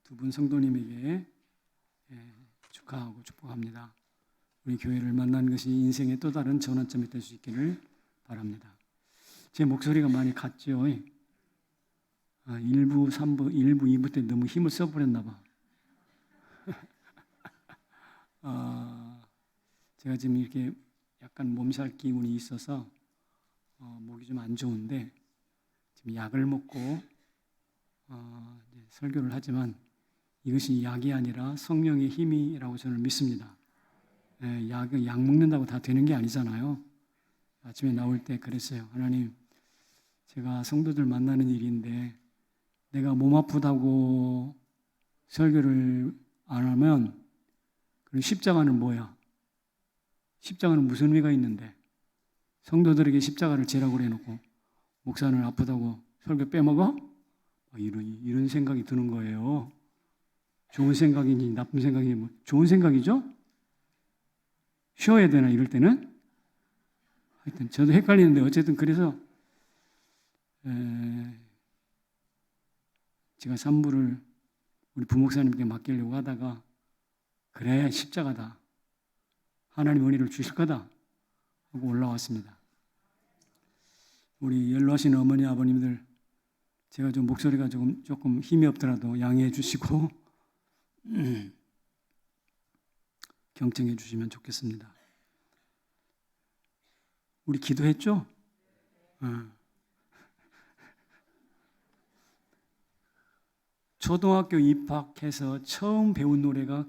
두 분 성도님에게 축하하고 축복합니다. 우리 교회를 만난 것이 인생의 또 다른 전환점이 될 수 있기를 바랍니다. 제 목소리가 많이 갔죠? 1부, 3부, 1부, 2부 때 너무 힘을 써버렸나 봐. 제가 지금 이렇게 약간 몸살 기운이 있어서 목이 좀 안 좋은데 지금 약을 먹고 설교를 하지만 이것이 약이 아니라 성령의 힘이라고 저는 믿습니다. 약 먹는다고 다 되는 게 아니잖아요. 아침에 나올 때 그랬어요. 하나님, 제가 성도들 만나는 일인데 내가 몸 아프다고 설교를 안 하면 그럼 십자가는 뭐야? 십자가는 무슨 의미가 있는데 성도들에게 십자가를 지라고 해놓고 목사는 아프다고 설교 빼먹어? 이런 생각이 드는 거예요. 좋은 생각이니 나쁜 생각이니 뭐 좋은 생각이죠? 쉬어야 되나 이럴 때는? 하여튼 저도 헷갈리는데 어쨌든 그래서 제가 산부를 우리 부목사님께 맡기려고 하다가 그래 십자가다. 하나님 은혜를 주실 거다 하고 올라왔습니다. 우리 연로하신 어머니 아버님들 제가 좀 목소리가 조금 힘이 없더라도 양해해 주시고 경청해 주시면 좋겠습니다. 우리 기도했죠? 초등학교 입학해서 처음 배운 노래가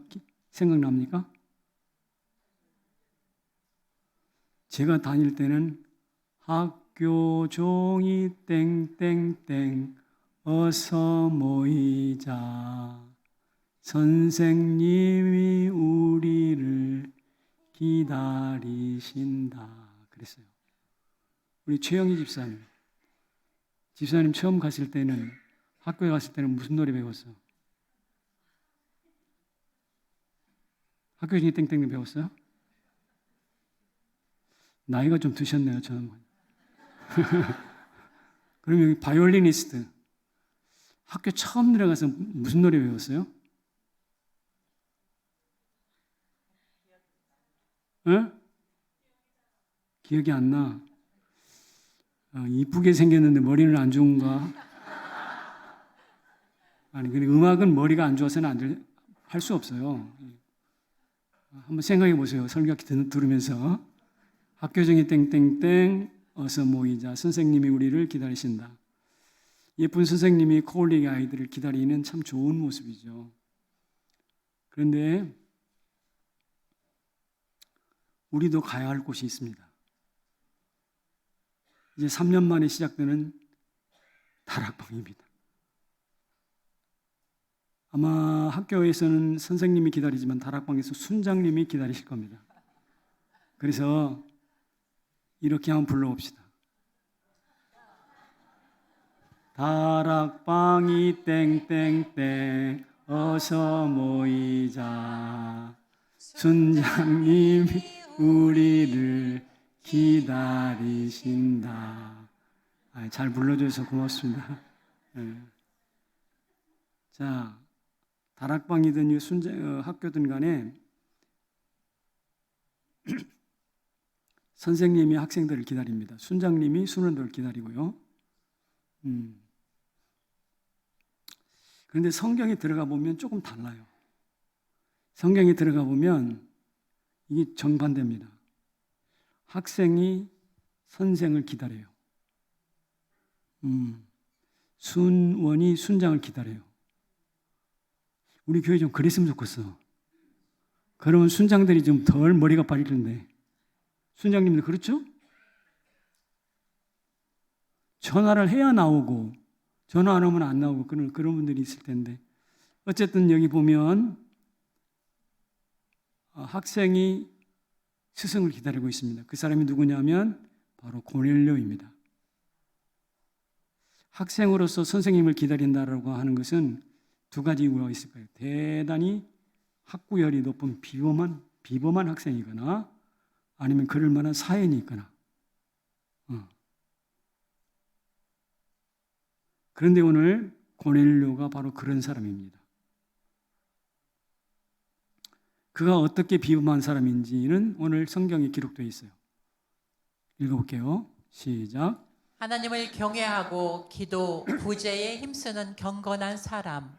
생각납니까? 제가 다닐 때는 학교 종이 땡땡땡 어서 모이자 선생님이 우리를 기다리신다 그랬어요. 우리 최영희 집사님 처음 갔을 때는 학교에 갔을 때는 무슨 노래 배웠어? 학교 중에 땡땡땡 배웠어요? 나이가 좀 드셨네요, 저는. 그럼 여기 바이올리니스트 학교 처음 들어가서 무슨 노래 배웠어요? 기억이 안 나. 이쁘게 생겼는데 머리는 안 좋은가? 아니, 근데 음악은 머리가 안 좋아서는 할 수 없어요. 한번 생각해 보세요. 설교 들으면서. 학교 중에 땡땡땡 어서 모이자. 선생님이 우리를 기다리신다. 예쁜 선생님이 코올링 아이들을 기다리는 참 좋은 모습이죠. 그런데 우리도 가야 할 곳이 있습니다. 이제 3년 만에 시작되는 다락방입니다. 아마 학교에서는 선생님이 기다리지만 다락방에서 순장님이 기다리실 겁니다. 그래서 이렇게 한번 불러봅시다. 다락방이 땡땡땡 어서 모이자 순장님이 우리를 기다리신다. 잘 불러줘서 고맙습니다. 자, 다락방이든 학교든 간에 선생님이 학생들을 기다립니다. 순장님이 수련들을 기다리고요. 그런데 성경에 들어가 보면 조금 달라요. 성경에 들어가 보면 이게 정반대입니다. 학생이 선생을 기다려요. 순원이 순장을 기다려요. 우리 교회 좀 그랬으면 좋겠어. 그러면 순장들이 좀 덜 머리가 빠지는데 순장님들 그렇죠? 전화를 해야 나오고 전화 안 오면 안 나오고 그런 분들이 있을 텐데 어쨌든 여기 보면 학생이 스승을 기다리고 있습니다. 그 사람이 누구냐면 바로 고넬료입니다. 학생으로서 선생님을 기다린다라고 하는 것은 두 가지 이유가 있을 거예요. 대단히 학구열이 높은 비범한 학생이거나 아니면 그럴 만한 사연이 있거나. 그런데 오늘 고넬료가 바로 그런 사람입니다. 그가 어떻게 비범한 사람인지는 오늘 성경에 기록되어 있어요. 읽어볼게요. 시작. 하나님을 경외하고 기도, 구제에 힘쓰는 경건한 사람.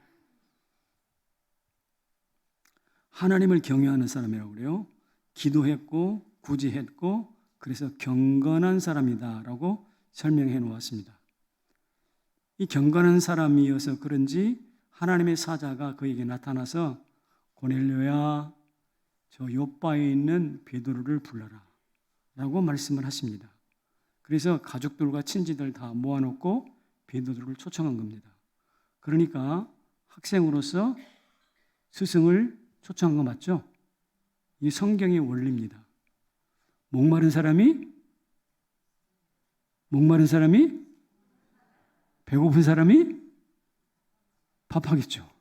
하나님을 경외하는 사람이라고 그래요. 기도했고 구제했고 그래서 경건한 사람이다라고 설명해 놓았습니다. 이 경건한 사람이어서 그런지 하나님의 사자가 그에게 나타나서 고넬료야, 저 요바에 있는 베드로를 불러라 라고 말씀을 하십니다. 그래서 가족들과 친지들 다 모아놓고 베드로를 초청한 겁니다. 그러니까 학생으로서 스승을 초청한 거 맞죠? 이 성경의 원리입니다. 목마른 사람이 배고픈 사람이 밥하겠죠.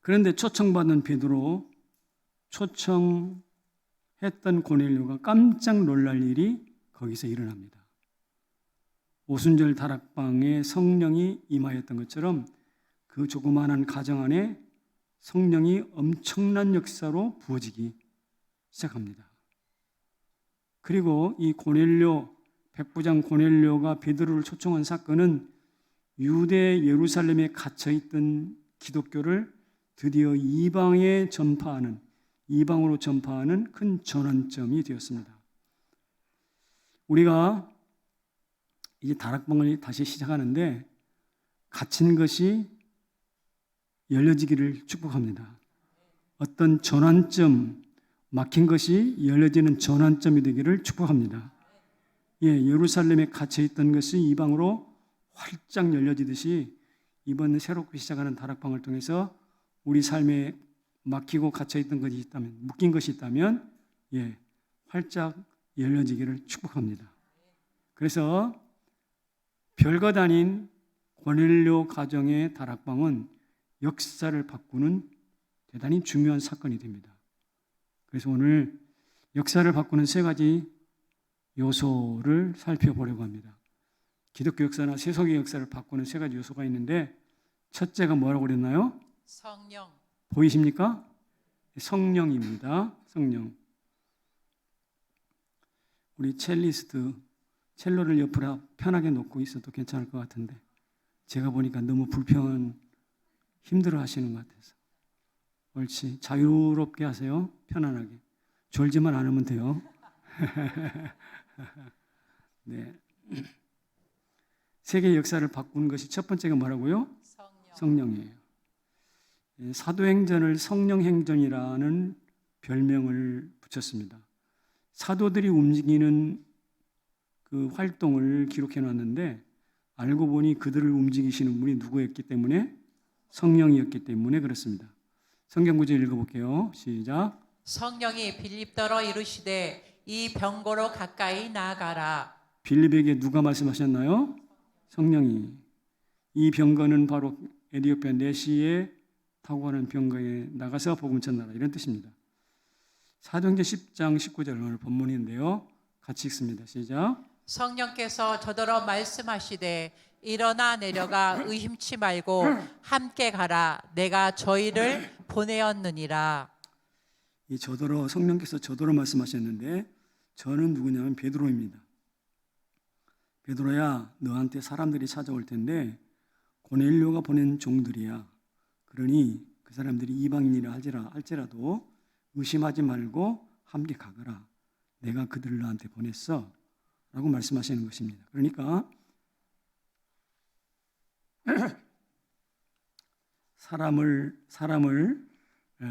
그런데 초청받은 베드로, 초청했던 고넬료가 깜짝 놀랄 일이 거기서 일어납니다. 오순절 다락방에 성령이 임하였던 것처럼 그 조그마한 가정 안에 성령이 엄청난 역사로 부어지기 시작합니다. 그리고 이 고넬료, 백부장 고넬료가 베드로를 초청한 사건은 유대 예루살렘에 갇혀있던 기독교를 드디어 이방으로 전파하는 큰 전환점이 되었습니다. 우리가 이제 다락방을 다시 시작하는데 갇힌 것이 열려지기를 축복합니다. 어떤 전환점, 막힌 것이 열려지는 전환점이 되기를 축복합니다. 예루살렘에 갇혀있던 것이 이방으로 활짝 열려지듯이 이번 새롭게 시작하는 다락방을 통해서 우리 삶에 막히고 갇혀있던 것이 있다면, 묶인 것이 있다면 활짝 열려지기를 축복합니다. 그래서 별것 아닌 고넬료 가정의 다락방은 역사를 바꾸는 대단히 중요한 사건이 됩니다. 그래서 오늘 역사를 바꾸는 세 가지 요소를 살펴보려고 합니다. 기독교 역사나 세속의 역사를 바꾸는 세 가지 요소가 있는데 첫째가 뭐라고 그랬나요? 성령. 보이십니까? 성령입니다. 성령. 우리 첼리스트 첼로를 옆으로 편하게 놓고 있어도 괜찮을 것 같은데 제가 보니까 너무 힘들어 하시는 것 같아서. 옳지. 자유롭게 하세요. 편안하게. 졸지만 않으면 돼요. 네. 세계 역사를 바꾸는 것이 첫 번째가 뭐라고요? 성령이에요. 사도행전을 성령행전이라는 별명을 붙였습니다. 사도들이 움직이는 그 활동을 기록해 놨는데 알고 보니 그들을 움직이시는 분이 누구였기 때문에? 성령이었기 때문에 그렇습니다. 성경 구절 읽어볼게요. 시작. 성령이 빌립더러 이르시되 이 병고로 가까이 나아가라. 빌립에게 누가 말씀하셨나요? 성령이. 이 병거는 바로 에티오피아 내시에 타고 가는 병거에 나가서 복음 전하라 이런 뜻입니다. 사도행전 10장 19절 오늘 본문인데요. 같이 읽습니다. 시작. 성령께서 저더러 말씀하시되 일어나 내려가 의심치 말고 함께 가라. 내가 저희를 보내었느니라. 이 성령께서 저더러 말씀하셨는데 저는 누구냐면 베드로입니다. 베드로야, 너한테 사람들이 찾아올 텐데 고넬료가 보낸 종들이야. 그러니 그 사람들이 이방인이라 할지라도 의심하지 말고 함께 가거라. 내가 그들을 너한테 보냈어. 라고 말씀하시는 것입니다. 그러니까 사람을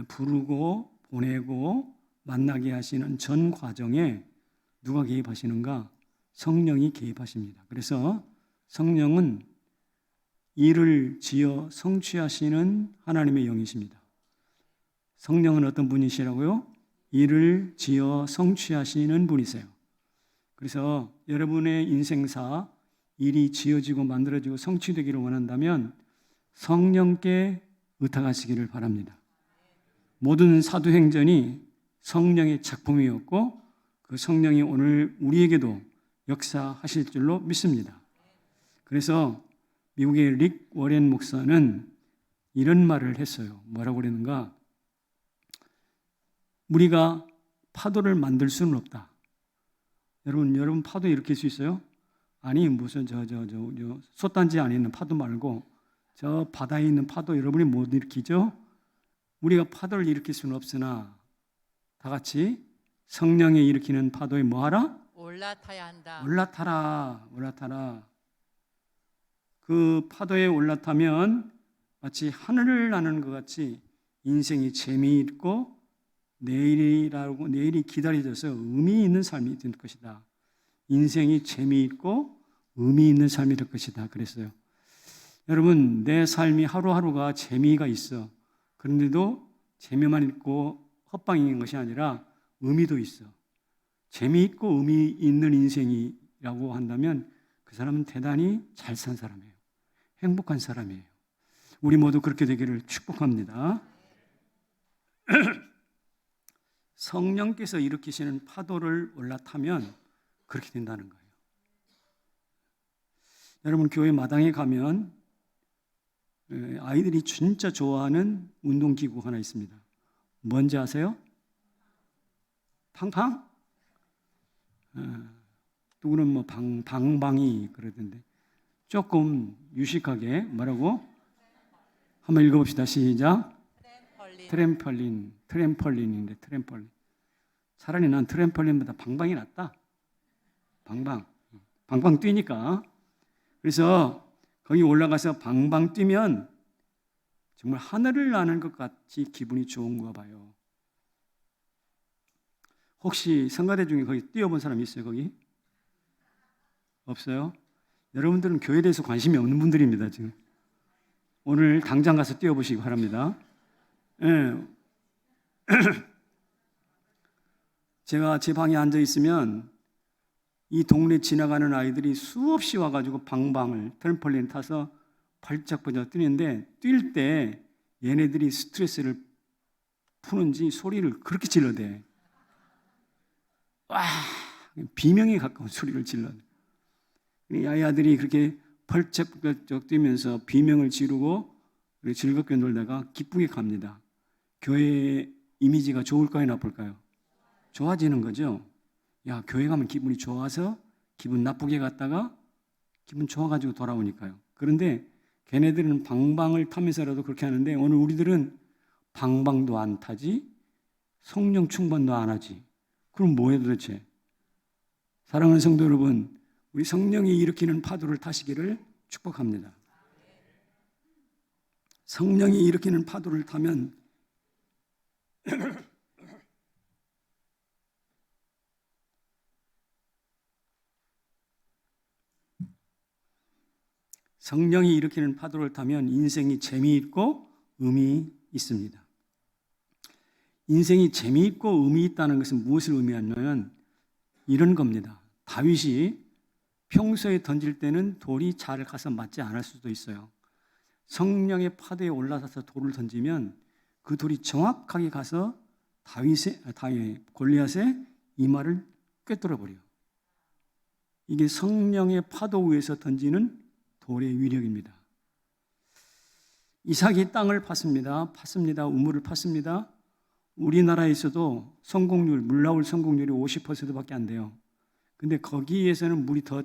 부르고 보내고 만나게 하시는 전 과정에 누가 개입하시는가? 성령이 개입하십니다. 그래서 성령은 일을 지어 성취하시는 하나님의 영이십니다. 성령은 어떤 분이시라고요? 일을 지어 성취하시는 분이세요. 그래서 여러분의 인생사 일이 지어지고 만들어지고 성취되기를 원한다면 성령께 의탁하시기를 바랍니다. 모든 사도행전이 성령의 작품이었고 그 성령이 오늘 우리에게도 역사하실 줄로 믿습니다. 그래서 미국의 릭 워렌 목사는 이런 말을 했어요. 뭐라고 그랬는가? 우리가 파도를 만들 수는 없다. 여러분 파도 일으킬 수 있어요? 아니 무슨 솥단지 안에 있는 파도 말고 저 바다에 있는 파도 여러분이 못 일으키죠? 우리가 파도를 일으킬 수는 없으나 다 같이 성령이 일으키는 파도에 뭐하라? 올라타야 한다. 올라타라. 그 파도에 올라타면 마치 하늘을 나는 것 같이 인생이 재미있고 내일이 기다려져서 의미 있는 삶이 될 것이다. 인생이 재미있고 의미 있는 삶이 될 것이다. 그랬어요. 여러분, 내 삶이 하루하루가 재미가 있어. 그런데도 재미만 있고 헛방인 것이 아니라 의미도 있어. 재미있고 의미 있는 인생이라고 한다면 그 사람은 대단히 잘 산 사람이에요. 행복한 사람이에요. 우리 모두 그렇게 되기를 축복합니다. 성령께서 일으키시는 파도를 올라타면 그렇게 된다는 거예요. 여러분, 교회 마당에 가면 아이들이 진짜 좋아하는 운동기구 하나 있습니다. 뭔지 아세요? 팡팡? 누구는 뭐 방방이 그러던데 조금 유식하게 뭐라고? 한번 읽어봅시다. 시작. 트램펄린인데 트램펄린. 차라리 난 트램펄린보다 방방이 낫다. 방방 뛰니까. 그래서 거기 올라가서 방방 뛰면 정말 하늘을 나는 것 같이 기분이 좋은가 봐요. 혹시 성가대 중에 거기 뛰어본 사람 있어요? 거기? 없어요? 여러분들은 교회에 대해서 관심이 없는 분들입니다. 지금 오늘 당장 가서 뛰어보시기 바랍니다. 예. 제가 제 방에 앉아 있으면 이 동네 지나가는 아이들이 수없이 와가지고 방방을 트램펄린 타서 발짝발짝 뛰는데 뛸 때 얘네들이 스트레스를 푸는지 소리를 그렇게 질러대. 와, 비명에 가까운 소리를 질러대. 이 아이들이 그렇게 펄쩍펄쩍 뛰면서 비명을 지르고 즐겁게 놀다가 기쁘게 갑니다. 교회의 이미지가 좋을까요, 나쁠까요? 좋아지는 거죠. 야, 교회 가면 기분이 좋아서 기분 나쁘게 갔다가 기분 좋아가지고 돌아오니까요. 그런데 걔네들은 방방을 타면서라도 그렇게 하는데 오늘 우리들은 방방도 안 타지 성령 충만도 안 하지. 그럼 뭐해 도대체? 사랑하는 성도 여러분, 우리 성령이 일으키는 파도를 타시기를 축복합니다. 성령이 일으키는 파도를 타면 성령이 일으키는 파도를 타면 인생이 재미있고 의미 있습니다. 인생이 재미있고 의미 있다는 것은 무엇을 의미하냐면 이런 겁니다. 다윗이 평소에 던질 때는 돌이 잘 가서 맞지 않을 수도 있어요. 성령의 파도에 올라서서 돌을 던지면 그 돌이 정확하게 가서 골리앗의 이마를 꿰뚫어 버려요. 이게 성령의 파도 위에서 던지는 돌의 위력입니다. 이삭이 땅을 팠습니다. 우물을 팠습니다. 우리나라에서도 물 나올 성공률이 50%밖에 안 돼요. 근데 거기에서는 물이 더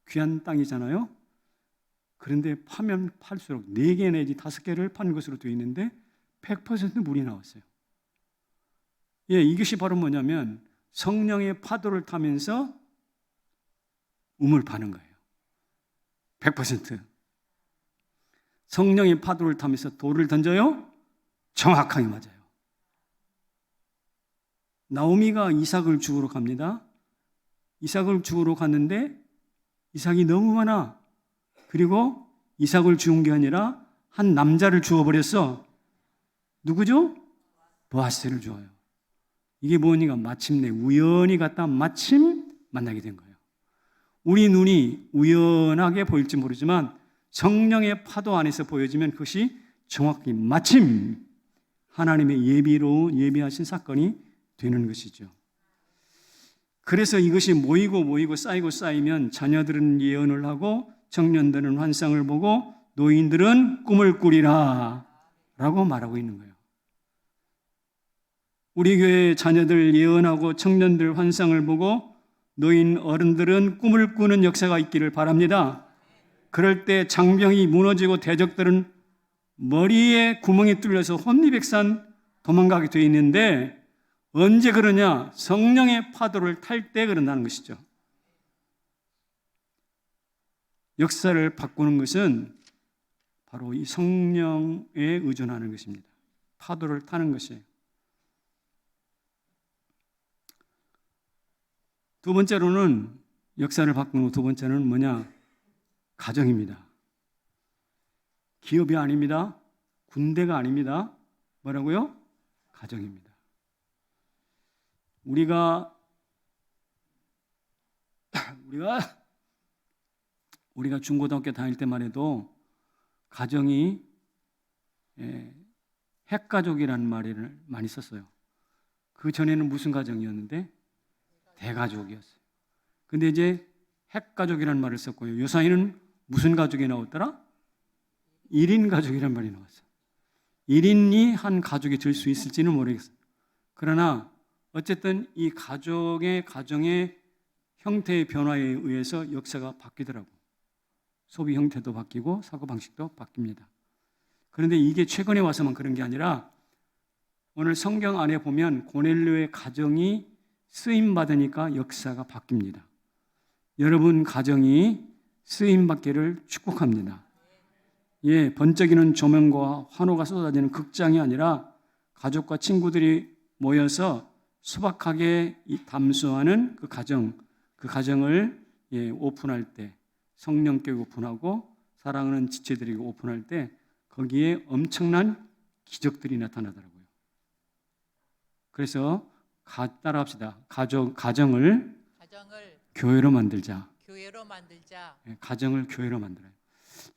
귀한 땅이잖아요. 그런데 파면 팔수록 4개 내지 5개를 판 것으로 되어 있는데 100% 물이 나왔어요. 예, 이것이 바로 뭐냐면 성령의 파도를 타면서 우물 파는 거예요. 100%. 성령의 파도를 타면서 돌을 던져요? 정확하게 맞아요. 나오미가 이삭을 죽으러 갑니다. 이삭을 죽으러 갔는데 이삭이 너무 많아. 그리고 이삭을 죽은 게 아니라 한 남자를 죽어버렸어. 누구죠? 보아스를 죽어요. 이게 뭐니까 마침내 우연히 갔다 마침 만나게 된 거예요. 우리 눈이 우연하게 보일지 모르지만 성령의 파도 안에서 보여지면 그것이 정확히 마침 하나님의 예비하신 사건이 되는 것이죠. 그래서 이것이 모이고 쌓이면 자녀들은 예언을 하고 청년들은 환상을 보고 노인들은 꿈을 꾸리라 라고 말하고 있는 거예요. 우리 교회 자녀들 예언하고 청년들 환상을 보고 노인 어른들은 꿈을 꾸는 역사가 있기를 바랍니다. 그럴 때 장병이 무너지고 대적들은 머리에 구멍이 뚫려서 혼미백산 도망가게 되어 있는데 언제 그러냐? 성령의 파도를 탈 때 그런다는 것이죠. 역사를 바꾸는 것은 바로 이 성령에 의존하는 것입니다. 파도를 타는 것이에요. 두 번째로는 역사를 바꾸는 두 번째는 뭐냐? 가정입니다. 기업이 아닙니다. 군대가 아닙니다. 뭐라고요? 가정입니다. 우리가 중고등학교 다닐 때만 해도 가정이 핵가족이라는 말을 많이 썼어요. 그 전에는 무슨 가정이었는데? 대가족이었어요. 근데 이제 핵가족이라는 말을 썼고요. 요사이는 무슨 가족이 나왔더라? 1인 가족이라는 말이 나왔어요. 1인이 한 가족이 될 수 있을지는 모르겠어요. 그러나 어쨌든 이 가정의 형태의 변화에 의해서 역사가 바뀌더라고요. 소비 형태도 바뀌고 사고방식도 바뀝니다. 그런데 이게 최근에 와서만 그런 게 아니라 오늘 성경 안에 보면 고넬료의 가정이 쓰임받으니까 역사가 바뀝니다. 여러분 가정이 쓰임받기를 축복합니다. 예, 번쩍이는 조명과 환호가 쏟아지는 극장이 아니라 가족과 친구들이 모여서 소박하게 담수하는 그 가정을 오픈할 때, 성령교회 오픈하고 사랑하는 지체들이 오픈할 때 거기에 엄청난 기적들이 나타나더라고요. 그래서 따라합시다. 가정을 교회로 만들자. 가정을 교회로 만들어요.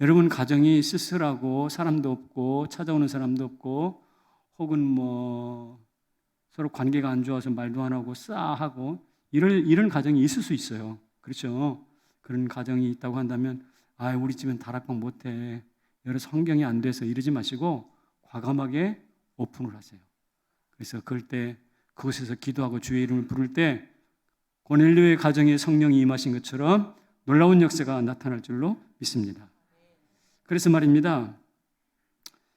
여러분 가정이 쓸쓸하고 사람도 없고 찾아오는 사람도 없고 혹은 서로 관계가 안 좋아서 말도 안 하고 싸하고 이런 가정이 있을 수 있어요. 그렇죠? 그런 가정이 있다고 한다면 우리 집은 다락방 못해. 여러 성경이 안 돼서 이러지 마시고 과감하게 오픈을 하세요. 그래서 그럴 때 그곳에서 기도하고 주의 이름을 부를 때 고넬료의 가정에 성령이 임하신 것처럼 놀라운 역사가 나타날 줄로 믿습니다. 그래서 말입니다.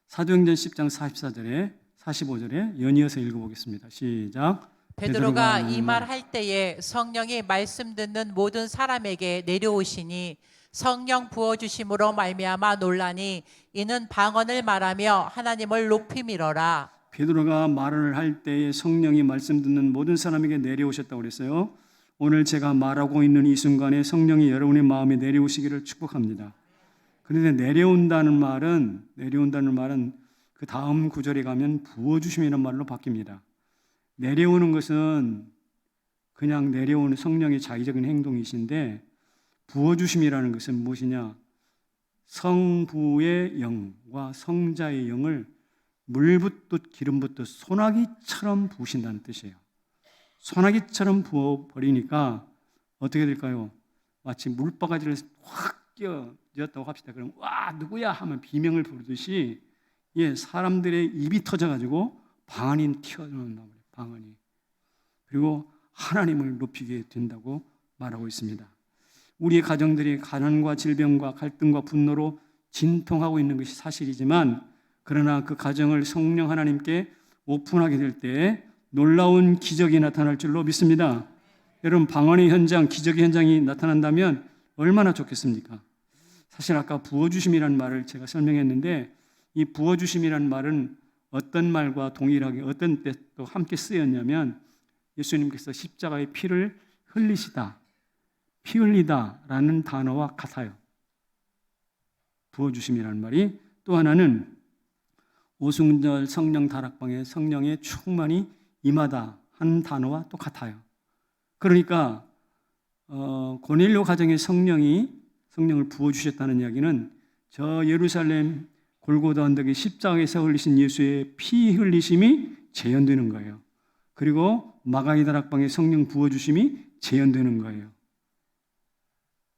사도행전 10장 44절에 45절에 연이어서 읽어보겠습니다. 시작. 베드로가 이 말 할 때에 성령이 말씀 듣는 모든 사람에게 내려오시니 성령 부어주심으로 말미암아 놀라니 이는 방언을 말하며 하나님을 높임이로라. 베드로가 말을 할 때에 성령이 말씀 듣는 모든 사람에게 내려오셨다고 그랬어요. 오늘 제가 말하고 있는 이 순간에 성령이 여러분의 마음에 내려오시기를 축복합니다. 그런데 내려온다는 말은 그 다음 구절에 가면 부어주심이라는 말로 바뀝니다. 내려오는 것은 그냥 내려오는 성령의 자의적인 행동이신데 부어주심이라는 것은 무엇이냐? 성부의 영과 성자의 영을 물 붓듯 기름 붓듯 소나기처럼 부으신다는 뜻이에요. 소나기처럼 부어버리니까 어떻게 될까요? 마치 물바가지를 확 끼얹었다고 합시다. 그럼 와 누구야 하면 비명을 부르듯이 사람들의 입이 터져가지고 방언이 튀어나온단 말이에요. 방언이. 그리고 하나님을 높이게 된다고 말하고 있습니다. 우리의 가정들이 가난과 질병과 갈등과 분노로 진통하고 있는 것이 사실이지만 그러나 그 가정을 성령 하나님께 오픈하게 될 때 놀라운 기적이 나타날 줄로 믿습니다. 여러분 방언의 현장, 기적의 현장이 나타난다면 얼마나 좋겠습니까? 사실 아까 부어주심이라는 말을 제가 설명했는데 이 부어주심이라는 말은 어떤 말과 동일하게 어떤 때 또 함께 쓰였냐면 예수님께서 십자가의 피를 흘리시다, 피 흘리다라는 단어와 같아요. 부어주심이라는 말이. 또 하나는 오순절 성령 다락방에 성령의 충만이 임하다 하는 단어와 똑같아요. 그러니까 고넬료 가정의 성령을 부어주셨다는 이야기는 저 예루살렘 골고다 언덕에 십자가에서 흘리신 예수의 피 흘리심이 재현되는 거예요. 그리고 마가이 다락방에 성령 부어주심이 재현되는 거예요.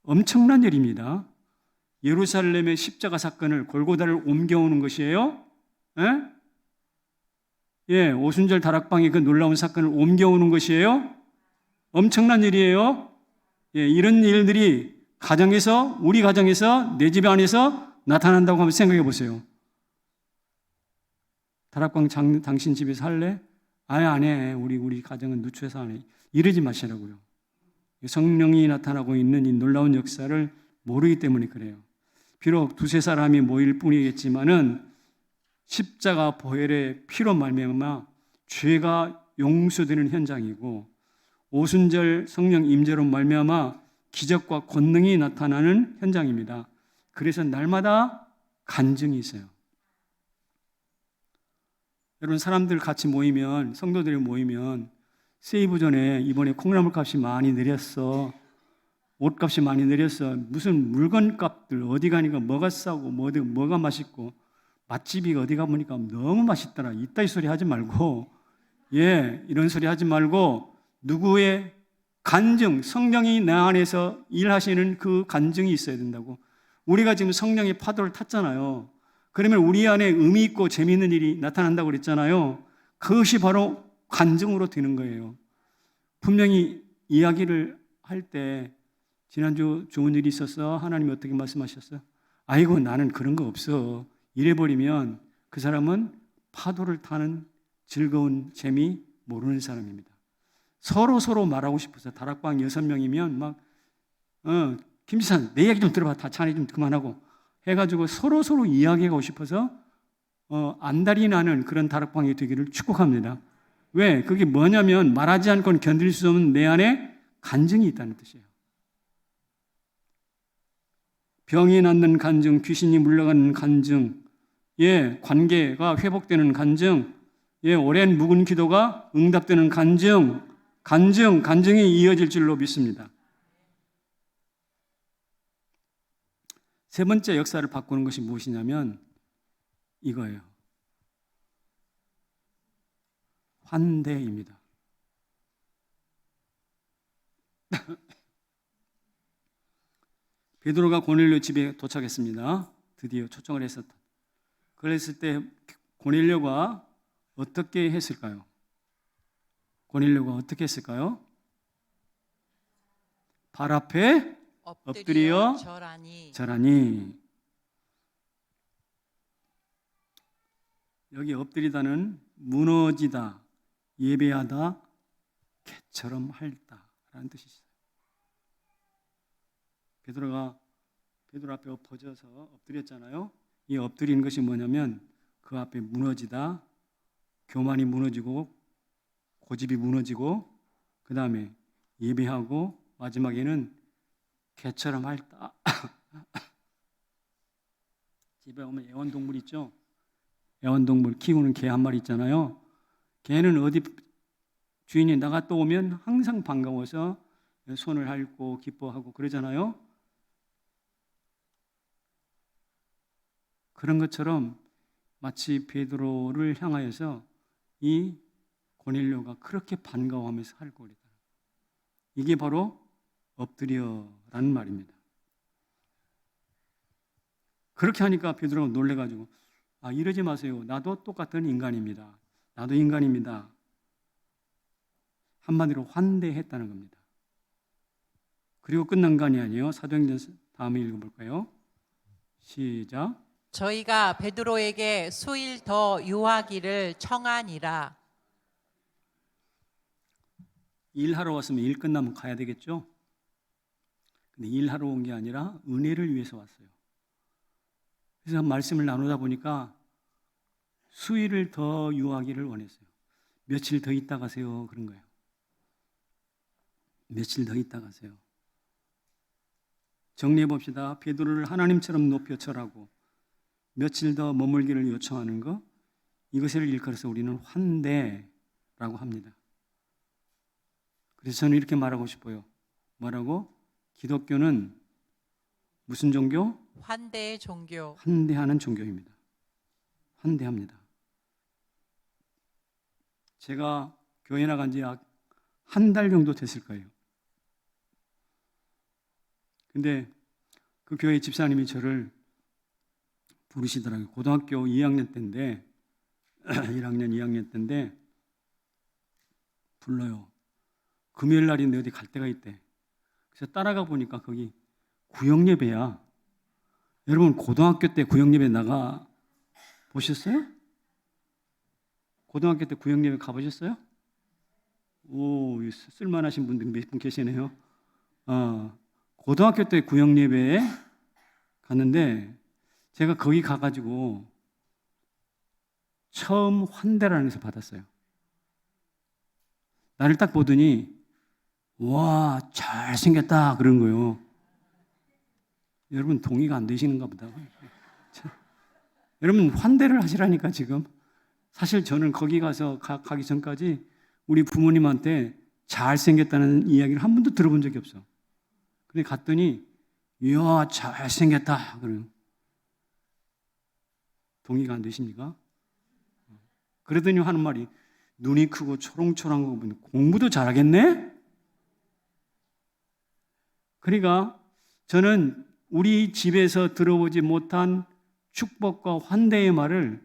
엄청난 일입니다. 예루살렘의 십자가 사건을 골고다를 옮겨오는 것이에요. 예? 예, 오순절 다락방의 그 놀라운 사건을 옮겨오는 것이에요. 엄청난 일이에요. 예, 이런 일들이 가정에서, 우리 가정에서, 내 집 안에서 나타난다고 한번 생각해 보세요. 다락방 당신 집에서 할래? 아예 안 해. 우리 가정은 누추해서 안 해. 이러지 마시라고요. 성령이 나타나고 있는 이 놀라운 역사를 모르기 때문에 그래요. 비록 두세 사람이 모일 뿐이겠지만은 십자가 보혈의 피로 말미암아 죄가 용서되는 현장이고 오순절 성령 임재로 말미암아 기적과 권능이 나타나는 현장입니다. 그래서 날마다 간증이 있어요. 여러분, 사람들 같이 모이면, 성도들이 모이면 세이브 전에 이번에 콩나물 값이 많이 내렸어, 옷값이 많이 내렸어, 무슨 물건값들 어디 가니까 뭐가 싸고 뭐가 맛있고 맛집이 어디 가보니까 너무 맛있더라, 이따위 소리 하지 말고, 예, 이런 소리 하지 말고 누구의 간증, 성령이 내 안에서 일하시는 그 간증이 있어야 된다고. 우리가 지금 성령의 파도를 탔잖아요. 그러면 우리 안에 의미 있고 재미있는 일이 나타난다고 그랬잖아요. 그것이 바로 간증으로 되는 거예요. 분명히 이야기를 할 때 지난주 좋은 일이 있었어, 하나님이 어떻게 말씀하셨어요? 아이고, 나는 그런 거 없어, 이래버리면 그 사람은 파도를 타는 즐거운 재미 모르는 사람입니다. 서로 말하고 싶어서 다락방 6명이면 막 김지산 내 이야기 좀 들어봐, 다 자네 좀 그만하고 해가지고 서로 이야기하고 싶어서 안달이 나는 그런 다락방이 되기를 축복합니다. 왜? 그게 뭐냐면 말하지 않고는 견딜 수 없는 내 안에 간증이 있다는 뜻이에요. 병이 낫는 간증, 귀신이 물러가는 간증, 예, 관계가 회복되는 간증, 예, 오랜 묵은 기도가 응답되는 간증이 이어질 줄로 믿습니다. 세 번째 역사를 바꾸는 것이 무엇이냐면 이거예요. 환대입니다. 베드로가 고넬료 집에 도착했습니다. 드디어 초청을 했었다. 그랬을 때 고넬료가 어떻게 했을까요? 고넬료가 어떻게 했을까요? 발 앞에 엎드려 절하니. 여기 엎드리다는 무너지다, 예배하다, 개처럼 핥다 라는 뜻이 있어요. 베드로 앞에 엎어져서 엎드렸잖아요. 이 엎드리는 것이 뭐냐면 그 앞에 무너지다, 교만이 무너지고 고집이 무너지고 그 다음에 예배하고 마지막에는 개처럼 핥다. 집에 오면 애완동물 있죠? 애완동물 키우는 개 한 마리 있잖아요. 개는 어디 주인이 나갔다 오면 항상 반가워서 손을 핥고 기뻐하고 그러잖아요. 그런 것처럼 마치 베드로를 향하여서 이 고넬료가 그렇게 반가워하면서 핥고 그랬다. 이게 바로 엎드려라는 말입니다. 그렇게 하니까 베드로가 놀래가지고 이러지 마세요. 나도 똑같은 인간입니다. 나도 인간입니다. 한마디로 환대했다는 겁니다. 그리고 끝난 거 아니에요. 사도행전 다음에 읽어볼까요? 시작. 저희가 베드로에게 수일 더 유하기를 청하니라. 일하러 왔으면 일 끝나면 가야 되겠죠? 근데 일하러 온 게 아니라 은혜를 위해서 왔어요. 그래서 말씀을 나누다 보니까 수일을 더 유하기를 원했어요. 며칠 더 있다 가세요. 그런 거예요. 며칠 더 있다 가세요. 정리해 봅시다. 베드로를 하나님처럼 높여 절하고 며칠 더 머물기를 요청하는 것, 이것을 일컬어서 우리는 환대라고 합니다. 그래서 저는 이렇게 말하고 싶어요. 뭐라고? 기독교는 무슨 종교? 환대의 종교. 환대하는 종교입니다. 환대합니다. 제가 교회 나간 지 약 한 달 정도 됐을 거예요. 근데 그 교회 집사님이 저를 부르시더라고요. 고등학교 2학년 때인데 1학년, 2학년 때인데 불러요. 금요일 날인데 어디 갈 데가 있대. 그래서 따라가 보니까 거기 구역예배야. 여러분 고등학교 때 구역예배 나가 보셨어요? 고등학교 때 구역예배 가보셨어요? 오, 쓸만하신 분들 몇 분 계시네요. 고등학교 때 구역예배에 갔는데 제가 거기 가가지고 처음 환대라는 데서 받았어요. 나를 딱 보더니 와, 잘생겼다 그런 거예요. 여러분 동의가 안 되시는가 보다. 여러분 환대를 하시라니까 지금. 사실 저는 거기 가서 가기 전까지 우리 부모님한테 잘생겼다는 이야기를 한 번도 들어본 적이 없어. 근데 갔더니 이야 잘생겼다 그래요. 동의가 안 되십니까? 그러더니 하는 말이 눈이 크고 초롱초롱한 거 보면 공부도 잘하겠네? 그러니까 저는 우리 집에서 들어보지 못한 축복과 환대의 말을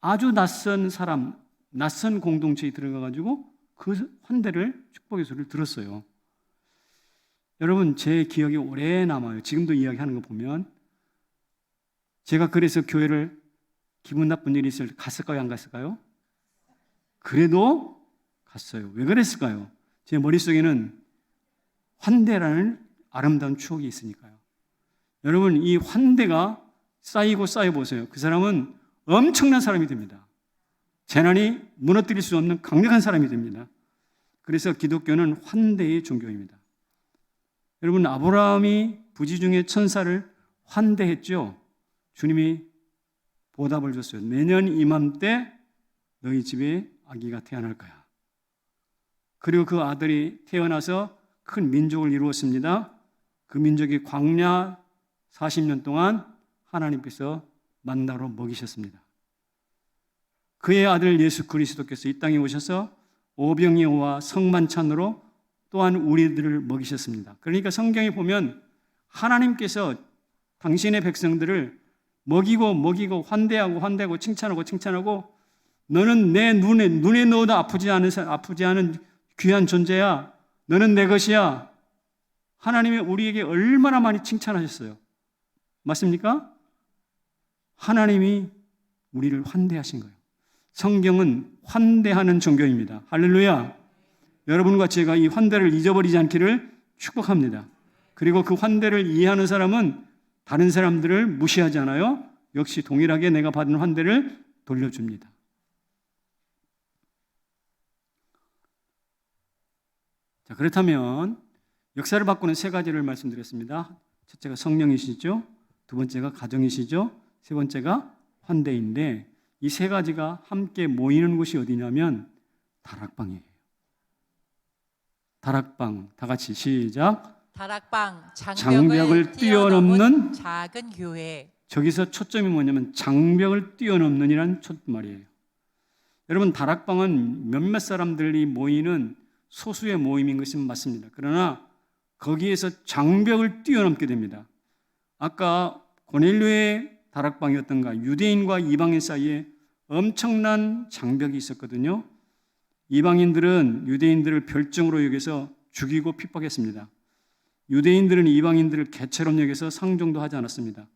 아주 낯선 사람, 낯선 공동체에 들어가가지고 그 환대를, 축복의 소리를 들었어요. 여러분, 제 기억이 오래 남아요. 지금도 이야기하는 거 보면. 제가 그래서 교회를 기분 나쁜 일이 있을 때 갔을까요? 안 갔을까요? 그래도 갔어요. 왜 그랬을까요? 제 머릿속에는 환대라는 아름다운 추억이 있으니까요. 여러분, 이 환대가 쌓이고 쌓여보세요. 그 사람은 엄청난 사람이 됩니다. 재난이 무너뜨릴 수 없는 강력한 사람이 됩니다. 그래서 기독교는 환대의 종교입니다. 여러분, 아브라함이 부지 중에 천사를 환대했죠. 주님이 보답을 줬어요. 내년 이맘때 너희 집에 아기가 태어날 거야. 그리고 그 아들이 태어나서 큰 민족을 이루었습니다. 그 민족이 광야 40년 동안 하나님께서 만나로 먹이셨습니다. 그의 아들 예수 그리스도께서 이 땅에 오셔서 오병이어와 성만찬으로 또한 우리들을 먹이셨습니다. 그러니까 성경에 보면 하나님께서 당신의 백성들을 먹이고 환대하고 칭찬하고 너는 내 눈에 넣어도 아프지 않은 귀한 존재야. 너는 내 것이야. 하나님이 우리에게 얼마나 많이 칭찬하셨어요. 맞습니까? 하나님이 우리를 환대하신 거예요. 성경은 환대하는 종교입니다. 할렐루야. 여러분과 제가 이 환대를 잊어버리지 않기를 축복합니다. 그리고 그 환대를 이해하는 사람은 다른 사람들을 무시하지 않아요. 역시 동일하게 내가 받은 환대를 돌려줍니다. 자, 그렇다면 역사를 바꾸는 세 가지를 말씀드렸습니다. 첫째가 성령이시죠. 두 번째가 가정이시죠. 세 번째가 환대인데 이 세 가지가 함께 모이는 곳이 어디냐면 다락방이에요. 다락방, 다 같이 시작. 다락방, 장벽을 뛰어넘는 작은 교회. 저기서 초점이 뭐냐면 장벽을 뛰어넘는 이라는 말이에요. 여러분, 다락방은 몇몇 사람들이 모이는 소수의 모임인 것은 맞습니다. 그러나 거기에서 장벽을 뛰어넘게 됩니다. 아까 고넬료의 다락방이 어떤가? 유대인과 이방인 사이에 엄청난 장벽이 있었거든요. 이방인들은 유대인들을 별종으로 여겨서 죽이고 핍박했습니다. 유대인들은 이방인들을 개처럼 여겨서 상종도 하지 않았습니다.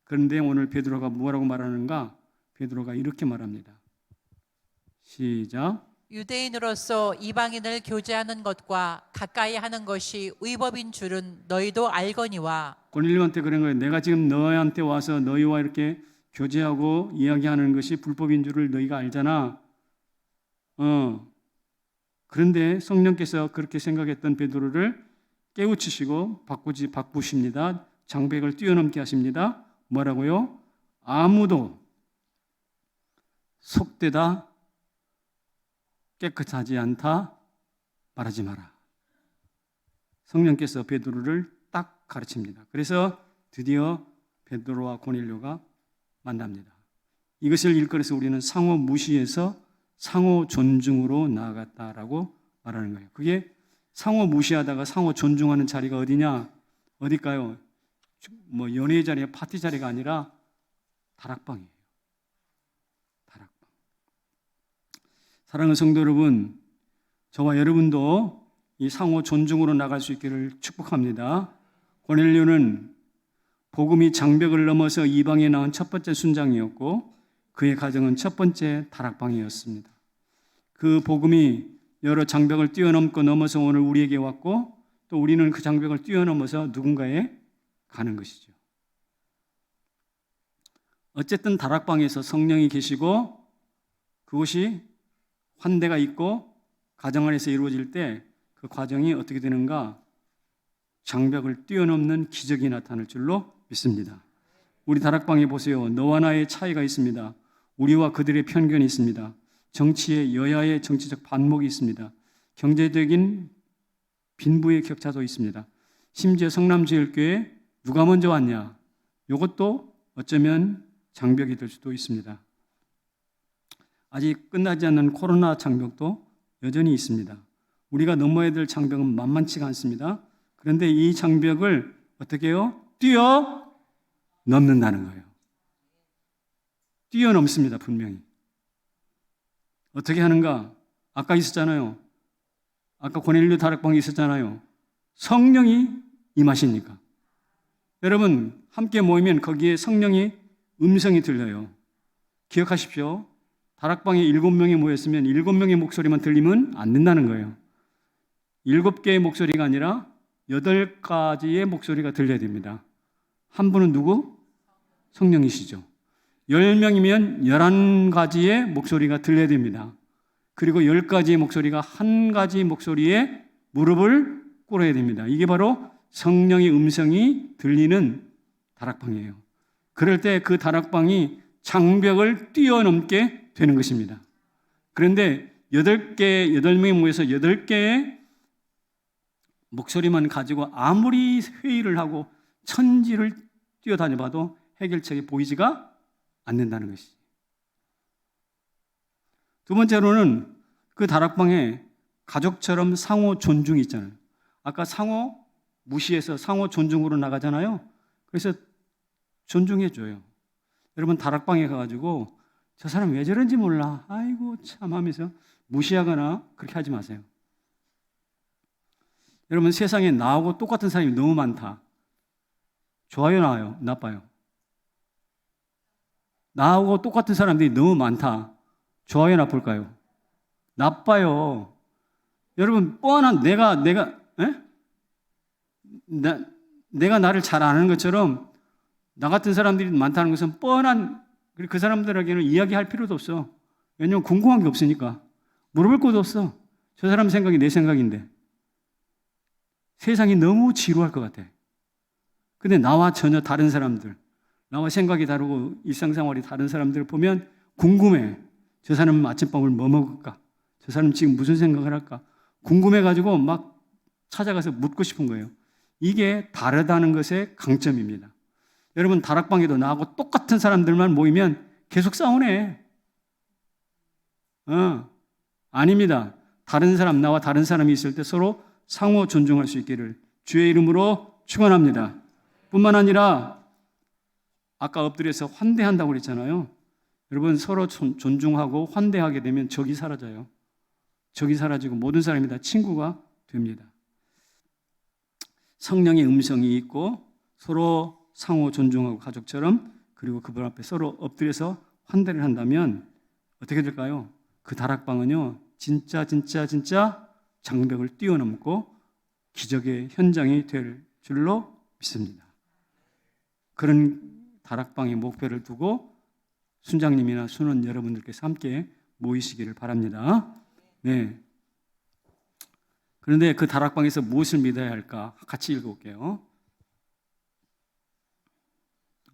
그런데 오늘 베드로가 뭐라고 말하는가? 베드로가 이렇게 말합니다. 시작. 유대인으로서 이방인을 교제하는 것과 가까이 하는 것이 위법인 줄은 너희도 알거니와. 고넬료한테 그런 거예요. 내가 지금 너희한테 와서 너희와 이렇게 교제하고 이야기하는 것이 불법인 줄을 너희가 알잖아. 그런데 성령께서 그렇게 생각했던 베드로를 깨우치시고 바꾸십니다. 장벽을 뛰어넘게 하십니다. 뭐라고요? 아무도 속되다, 깨끗하지 않다 말하지 마라. 성령께서 베드로를 딱 가르칩니다. 그래서 드디어 베드로와 고넬료가 만납니다. 이것을 일컬어서 우리는 상호 무시에서 상호 존중으로 나아갔다라고 말하는 거예요. 그게 상호 무시하다가 상호 존중하는 자리가 어디냐? 어딜까요? 뭐 연애 자리, 파티 자리가 아니라 다락방이에요. 다락방. 사랑하는 성도 여러분, 저와 여러분도 이 상호 존중으로 나갈 수 있기를 축복합니다. 고넬료는 복음이 장벽을 넘어서 이방에 나온 첫 번째 순장이었고 그의 가정은 첫 번째 다락방이었습니다. 그 복음이 여러 장벽을 뛰어넘고 넘어서 오늘 우리에게 왔고 또 우리는 그 장벽을 뛰어넘어서 누군가에 가는 것이죠. 어쨌든 다락방에서 성령이 계시고 그곳이 환대가 있고 가정 안에서 이루어질 때 그 과정이 어떻게 되는가? 장벽을 뛰어넘는 기적이 나타날 줄로 믿습니다. 우리 다락방에 보세요. 너와 나의 차이가 있습니다. 우리와 그들의 편견이 있습니다. 정치의 여야의 정치적 반목이 있습니다. 경제적인 빈부의 격차도 있습니다. 심지어 성남제일교회 누가 먼저 왔냐? 이것도 어쩌면 장벽이 될 수도 있습니다. 아직 끝나지 않는 코로나 장벽도 여전히 있습니다. 우리가 넘어야 될 장벽은 만만치가 않습니다. 그런데 이 장벽을 어떻게 해요? 뛰어넘는다는 거예요. 뛰어넘습니다, 분명히. 어떻게 하는가? 아까 있었잖아요. 아까 고넬료 다락방에 있었잖아요. 성령이 임하시니까. 여러분, 함께 모이면 거기에 성령의 음성이 들려요. 기억하십시오. 다락방에 7명이 모였으면 7명의 목소리만 들리면 안 된다는 거예요. 7개의 목소리가 아니라 8가지의 목소리가 들려야 됩니다. 한 분은 누구? 성령이시죠. 10명이면 11가지의 목소리가 들려야 됩니다. 그리고 10가지의 목소리가 한 가지 목소리에 무릎을 꿇어야 됩니다. 이게 바로 성령의 음성이 들리는 다락방이에요. 그럴 때 그 다락방이 장벽을 뛰어넘게 되는 것입니다. 그런데 8명이 모여서 8개의 목소리만 가지고 아무리 회의를 하고 천지를 뛰어다녀봐도 해결책이 보이지가 않는다는 것이지. 두 번째로는 그 다락방에 가족처럼 상호 존중이 있잖아요. 아까 상호 무시해서 상호 존중으로 나가잖아요. 그래서 존중해줘요. 여러분 다락방에 가가지고 저 사람 왜 저런지 몰라. 아이고 참 하면서 무시하거나 그렇게 하지 마세요. 여러분 세상에 나하고 똑같은 사람이 너무 많다. 좋아요, 나아요? 나빠요? 나하고 똑같은 사람들이 너무 많다. 좋아요, 나쁠까요? 나빠요. 여러분 뻔한 내가 나를 잘 아는 것처럼 나 같은 사람들이 많다는 것은 뻔한, 그 사람들에게는 이야기할 필요도 없어. 왜냐하면 궁금한 게 없으니까. 물어볼 것도 없어. 저 사람 생각이 내 생각인데. 세상이 너무 지루할 것 같아. 근데 나와 전혀 다른 사람들, 나와 생각이 다르고 일상생활이 다른 사람들을 보면 궁금해. 저 사람은 아침밥을 뭐 먹을까? 저 사람 지금 무슨 생각을 할까? 궁금해가지고 막 찾아가서 묻고 싶은 거예요. 이게 다르다는 것의 강점입니다. 여러분 다락방에도 나하고 똑같은 사람들만 모이면 계속 싸우네. 아닙니다. 다른 사람, 나와 다른 사람이 있을 때 서로 상호 존중할 수 있기를 주의 이름으로 축원합니다. 뿐만 아니라 아까 엎드려서 환대한다고 그랬잖아요. 여러분 서로 존중하고 환대하게 되면 적이 사라져요. 적이 사라지고 모든 사람이 다 친구가 됩니다. 성령의 음성이 있고 서로 상호 존중하고 가족처럼, 그리고 그분 앞에 서로 엎드려서 환대를 한다면 어떻게 될까요? 그 다락방은요 진짜 장벽을 뛰어넘고 기적의 현장이 될 줄로 믿습니다. 그런 다락방의 목표를 두고 순장님이나 순원 여러분들께서 함께 모이시기를 바랍니다. 네. 그런데 그 다락방에서 무엇을 믿어야 할까? 같이 읽어볼게요.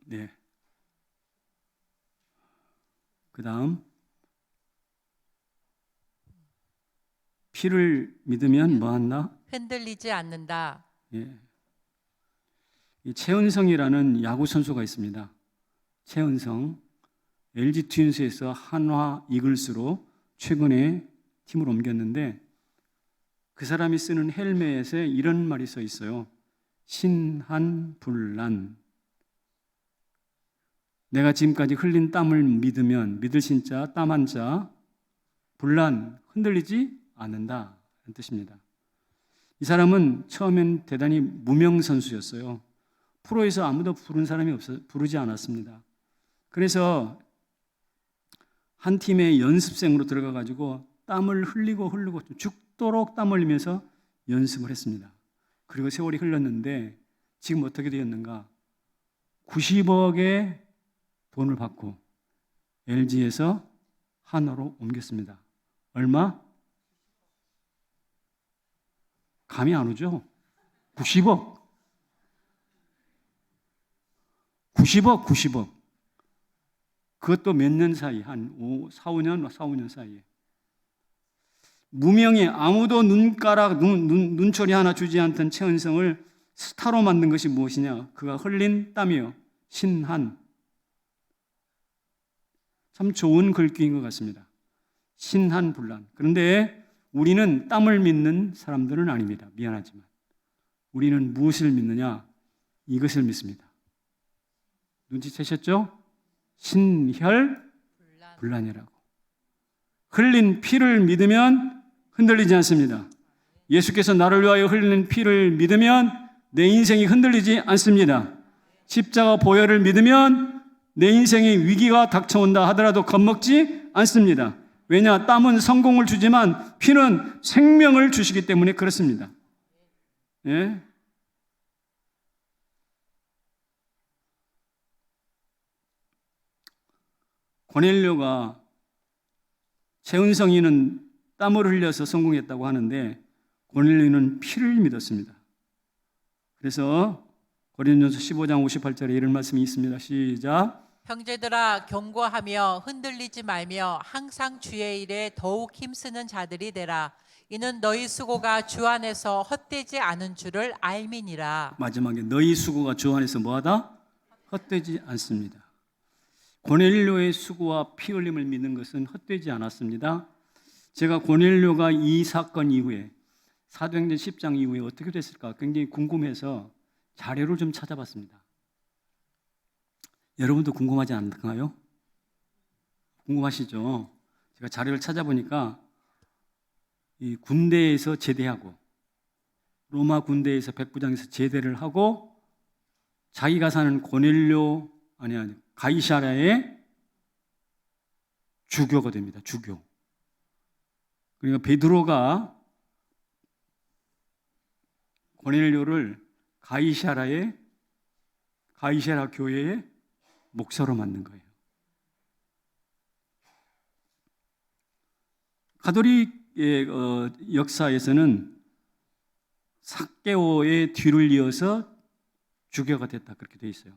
네. 그 다음 피를 믿으면 뭐한다? 흔들리지 않는다. 예. 이 최은성이라는 야구 선수가 있습니다. 최은성, LG 트윈스에서 한화 이글스로 최근에 팀을 옮겼는데 그 사람이 쓰는 헬멧에 이런 말이 써 있어요. 신한 분란. 내가 지금까지 흘린 땀을 믿으면, 믿을 신자, 땀 한 자, 분란, 흔들리지 않는다. 그런 뜻입니다. 이 사람은 처음엔 대단히 무명 선수였어요. 프로에서 아무도 부른 사람이 부르지 않았습니다. 그래서 한 팀의 연습생으로 들어가 가지고 땀을 흘리고 죽도록 땀 흘리면서 연습을 했습니다. 그리고 세월이 흘렀는데 지금 어떻게 되었는가? 90억의 돈을 받고 LG에서 한화로 옮겼습니다. 얼마? 감이 안 오죠? 90억. 90억. 그것도 몇 년 사이, 한 4, 5년 사이에. 무명의 아무도 눈초리 하나 주지 않던 최은성을 스타로 만든 것이 무엇이냐? 그가 흘린 땀이요. 신한. 참 좋은 글귀인 것 같습니다. 신한 분란. 그런데 우리는 땀을 믿는 사람들은 아닙니다. 미안하지만. 우리는 무엇을 믿느냐? 이것을 믿습니다. 눈치채셨죠? 신혈분란이라고. 흘린 피를 믿으면 흔들리지 않습니다. 예수께서 나를 위하여 흘리는 피를 믿으면 내 인생이 흔들리지 않습니다. 십자가 보혈을 믿으면 내 인생의 위기가 닥쳐온다 하더라도 겁먹지 않습니다. 왜냐? 땀은 성공을 주지만 피는 생명을 주시기 때문에 그렇습니다. 예? 고넬료가 최은성이는 땀을 흘려서 성공했다고 하는데 고넬료는 피를 믿었습니다. 그래서 고린도전서 15장 58절에 이런 말씀이 있습니다. 시작. 형제들아 경고하며 흔들리지 말며 항상 주의 일에 더욱 힘쓰는 자들이 되라. 이는 너희 수고가 주 안에서 헛되지 않은 줄을 알미니라. 마지막에 너희 수고가 주 안에서 뭐하다? 헛되지 않습니다. 고넬료의 수고와 피 흘림을 믿는 것은 헛되지 않았습니다. 제가 고넬료가 이 사건 이후에 사도행전 10장 이후에 어떻게 됐을까 굉장히 궁금해서 자료를 좀 찾아봤습니다. 여러분도 궁금하지 않나요? 궁금하시죠? 제가 자료를 찾아보니까 이 군대에서 제대하고 로마 군대에서 백부장에서 제대를 하고 자기가 사는 고넬료 가이사랴의 주교가 됩니다. 주교. 그러니까 베드로가 고넬료를 가이사랴 교회의 목사로 만든 거예요. 가톨릭의 역사에서는 삭개오의 뒤를 이어서 주교가 됐다 그렇게 돼 있어요.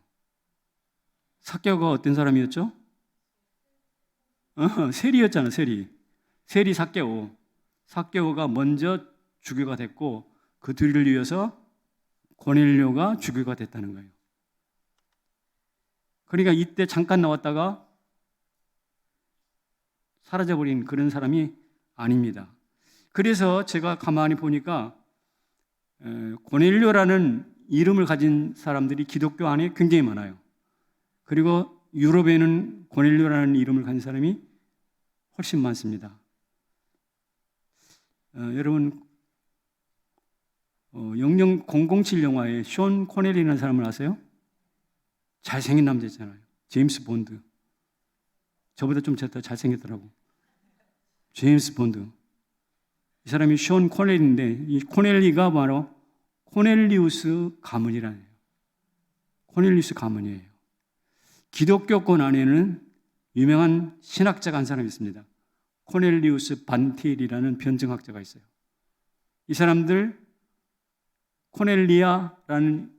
삭개오가 어떤 사람이었죠? 세리였잖아, 세리. 세리 삭개오. 삭개오가 먼저 주교가 됐고 그 뒤를 이어서 고넬료가 주교가 됐다는 거예요. 그러니까 이때 잠깐 나왔다가 사라져버린 그런 사람이 아닙니다. 그래서 제가 가만히 보니까 고넬료라는 이름을 가진 사람들이 기독교 안에 굉장히 많아요. 그리고 유럽에는 고넬료라는 이름을 가진 사람이 훨씬 많습니다. 여러분 007 영화에 숀 코넬리라는 사람을 아세요? 잘생긴 남자 있잖아요. 제임스 본드. 저보다 좀 더 잘생겼더라고. 제임스 본드. 이 사람이 숀 코넬리인데 이 코넬리가 바로 코넬리우스 가문이라는 코넬리우스 가문이에요. 기독교권 안에는 유명한 신학자가 한 사람이 있습니다. 코넬리우스 반티엘이라는 변증학자가 있어요. 이 사람들 코넬리아라는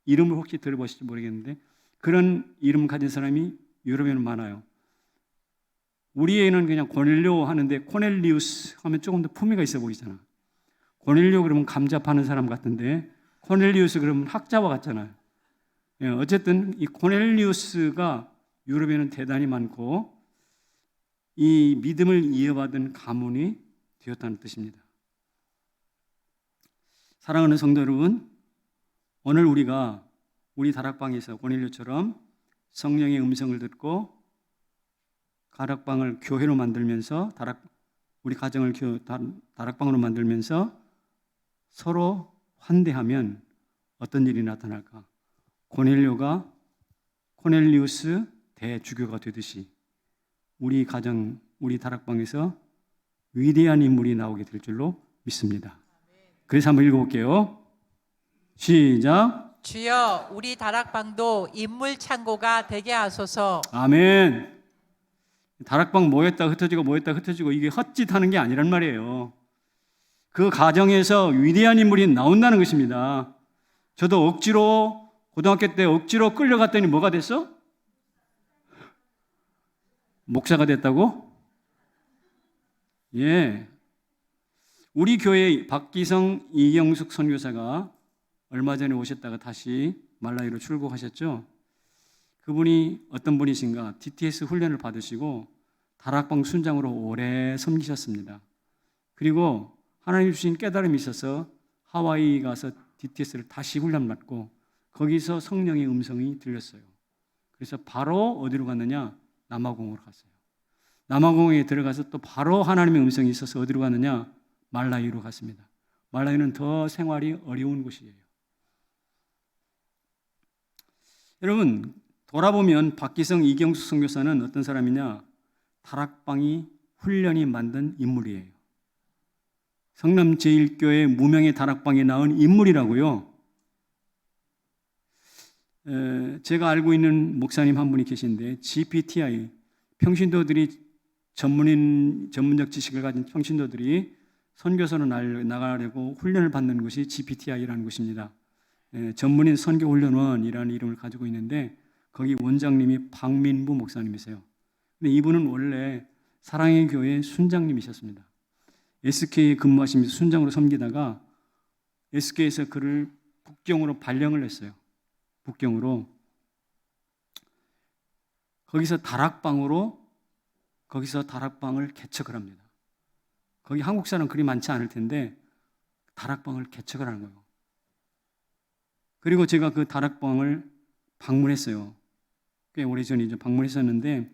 이름을 혹시 들어보실지 모르겠는데 그런 이름 가진 사람이 유럽에는 많아요. 우리에는 그냥 고넬료 하는데 코넬리우스 하면 조금 더 품위가 있어 보이잖아. 고넬료 그러면 감자 파는 사람 같은데 코넬리우스 그러면 학자와 같잖아요. 어쨌든 이 코넬리우스가 유럽에는 대단히 많고 이 믿음을 이어받은 가문이 되었다는 뜻입니다. 사랑하는 성도 여러분, 오늘 우리가 우리 다락방에서 고넬료처럼 성령의 음성을 듣고 다락방을 교회로 만들면서 우리 가정을 다락방으로 만들면서 서로 환대하면 어떤 일이 나타날까? 고넬료가 코넬리우스 대주교가 되듯이 우리 가정, 우리 다락방에서 위대한 인물이 나오게 될 줄로 믿습니다. 그래서 한번 읽어볼게요. 시작. 주여 우리 다락방도 인물 창고가 되게 하소서. 아멘. 다락방 모였다 흩어지고 이게 헛짓하는 게 아니란 말이에요. 그 가정에서 위대한 인물이 나온다는 것입니다. 저도 억지로 고등학교 때 억지로 끌려갔더니 뭐가 됐어? 목사가 됐다고? 예. 우리 교회 박기성, 이경숙 선교사가 얼마 전에 오셨다가 다시 말라유로 출국하셨죠. 그분이 어떤 분이신가? DTS 훈련을 받으시고 다락방 순장으로 오래 섬기셨습니다. 그리고 하나님 주신 깨달음이 있어서 하와이 가서 DTS를 다시 훈련받고 거기서 성령의 음성이 들렸어요. 그래서 바로 어디로 갔느냐? 남아공으로 갔어요. 남아공에 들어가서 또 바로 하나님의 음성이 있어서 어디로 갔느냐? 말라유로 갔습니다. 말라유는 더 생활이 어려운 곳이에요. 여러분, 돌아보면 박기성, 이경수 선교사는 어떤 사람이냐? 다락방이 훈련이 만든 인물이에요. 성남 제1교회 무명의 다락방에 나온 인물이라고요. 제가 알고 있는 목사님 한 분이 계신데 GPTI, 평신도들이 전문적 지식을 가진 평신도들이 선교사로 나가려고 훈련을 받는 것이 GPTI라는 것입니다. 전문인 선교훈련원이라는 이름을 가지고 있는데 거기 원장님이 박민부 목사님이세요. 근데 이분은 원래 사랑의 교회 순장님이셨습니다. SK에 근무하시면서 순장으로 섬기다가 SK에서 그를 북경으로 발령을 했어요. 북경으로. 거기서 다락방을 개척을 합니다. 거기 한국 사람 그리 많지 않을 텐데 다락방을 개척을 하는 거예요. 그리고 제가 그 다락방을 방문했어요. 꽤 오래전에 이제 방문했었는데